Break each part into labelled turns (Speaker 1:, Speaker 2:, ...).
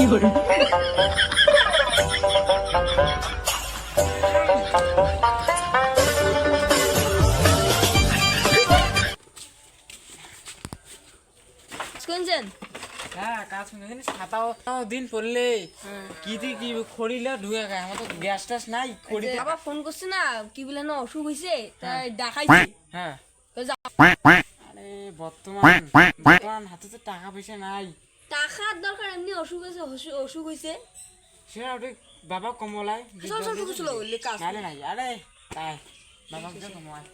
Speaker 1: শুনছেন?
Speaker 2: হ্যাঁ কাজ শুনছেন। ছাতাও দিন পড়লে কি খড়িলে ঢুকে খায়। আমার তো গ্যাস ট্যাস নাই। খড়ি
Speaker 1: বাবা ফোন করছে না, কি বলে না অসুখ হয়েছে, তাই দেখাইছে।
Speaker 2: হ্যাঁ
Speaker 1: তো যাও।
Speaker 2: আরে বর্তমান হাতে তো টাকা পয়সা নাই।
Speaker 1: টাকার দরকার, এমনি অসুখ হয়েছে, অসুখ হয়েছে।
Speaker 2: সেটা ওটা বাবা কমলায়
Speaker 1: চল চল ঢুকে চলো, বললে কাজ
Speaker 2: নালে নাই। আরে তাই বাবা কমলায়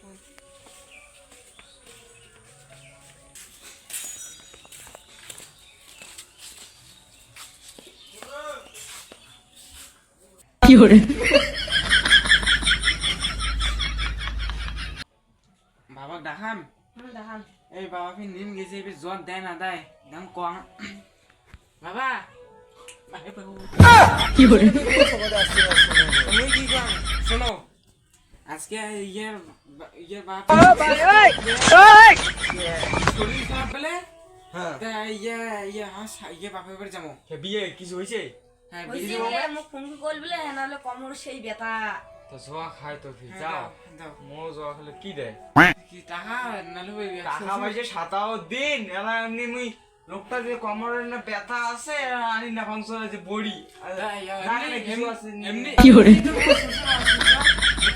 Speaker 3: কি করে
Speaker 2: বাবা দেখাম এই বাবাকে নিম গেছে এবার জ্বর দেয় না দেয় দাম কম বাবা
Speaker 3: কি করে
Speaker 2: তুমি কি কম শোনো আজকে ইয়ের বাপ শরীর খারাপ পেলে ইয়ে বাপের বাড়ি যাবো।
Speaker 4: বিয়ে কিছু হয়েছে?
Speaker 2: হ্যাঁ
Speaker 1: হইছে বলে মোক ফোন কল বলে, নাহলে কোমর সেই ব্যথা।
Speaker 4: তো জোয়া খায় তো ফির যাও মো জোয়া খেলে কি দেয়?
Speaker 2: কি টাকা নালে
Speaker 4: টাকা পয়সা সাতাও দিন এলা এমনি মুই লোকটা যে কোমরের না ব্যথা আছে আনি না ফাংশন আছে বড়ি
Speaker 2: এমনি
Speaker 3: কি করে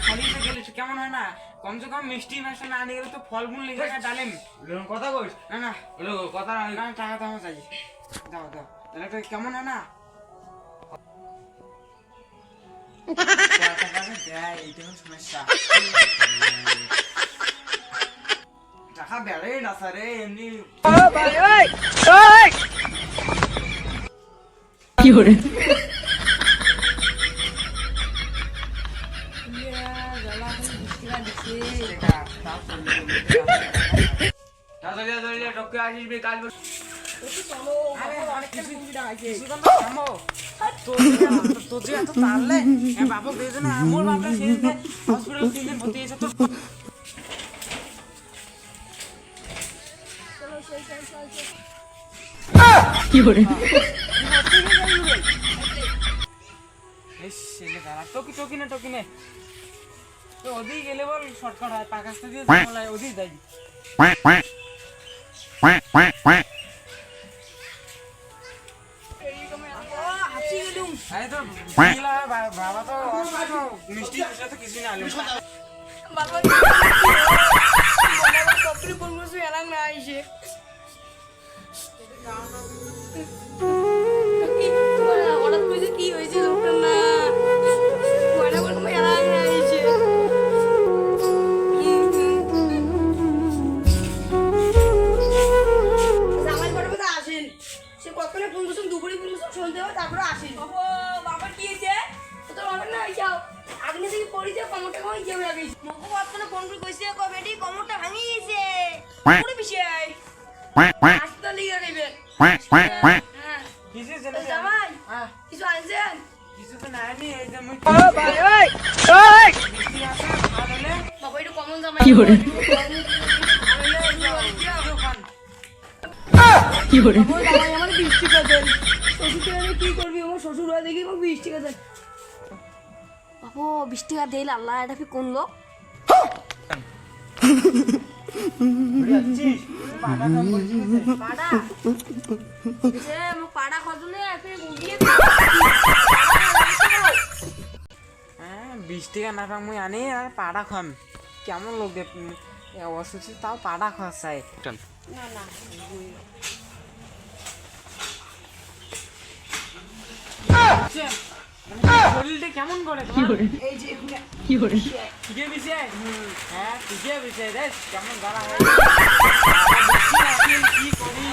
Speaker 2: খালি তো গেলে কেমন হয় না, কমসে কম মিষ্টি মাছটা না আনি গেলে তো ফল মূল লিখে ডালেম।
Speaker 4: কথা কইস
Speaker 2: না না
Speaker 4: কথা না
Speaker 2: না টাকা তো আমার চাই। দাও তাহলে একটা কেমন হয় না এইটা সমস্যা।
Speaker 4: টাকা বেড়ে না স্যারে এমনি
Speaker 3: কি করে
Speaker 4: ডক্টর আসিস কাজ
Speaker 2: তোর যে এত তাড়লে বাবক দিয়েছে না আমার বাপরা সেদিন হসপিটাল 3 দিন ভর্তি হয়েছে। তোর
Speaker 3: কি করে
Speaker 2: টকিনে তো ওদিকে গেলে বল শর্টকাট হয়, পাকাস্তা দিয়ে ওদিকে যাই। বাবা তো মিষ্টি তো কিছু না
Speaker 1: হঠাৎ করে কি হয়েছে লোকটার না আসেন। সে কখনো ফোন করছেন, দুপুরে ফোন করছেন, সন্ধ্যে হয় তারপরে আসেন। বাবা কি হয়েছে? তোর বাবার না যাও আগ্নে থেকে পড়িতে কমরটা ভাঙি যাবে আগে। মকো বাপনে ফোন করে কইছে কো বেটি কমরটা ভাঙি গেছে। পুরো বিষয় হাসপাতাল লিয়ে নেবে। হ্যাঁ
Speaker 2: কিছু জেনে
Speaker 1: জামাই কিছু আনছেন?
Speaker 2: কিছু তো নাই নি। এই যে মুই মিষ্টি আছে খাওয়ালে
Speaker 1: বাবা একটু কমন জামাই
Speaker 3: কি করে কি করে
Speaker 1: আমার 20 টাকা দেন। শ্বশুর টাকা কি করবি? আমার শ্বশুর হয় দেখি 20 টাকা দেন। বাবু 20 টাকা দেই আল্লাহ, এটা কি কোন লোক? পাড়া এসে মো পাড়া খজনে এফে গুগিয়ে
Speaker 2: 20 টাকা না মুই আনি আর পাড়া খাম। কেমন লোক অসুস্থ তাও পাড়া খাওয়া চাই।
Speaker 1: না না
Speaker 2: শরীরটা কেমন করে
Speaker 3: কি করে
Speaker 1: এই যে
Speaker 3: কি করে
Speaker 2: ঠিকই দিছে। হ্যাঁ ঠিকই দিছে রে, কেমন জ্বালা হয় কি করি।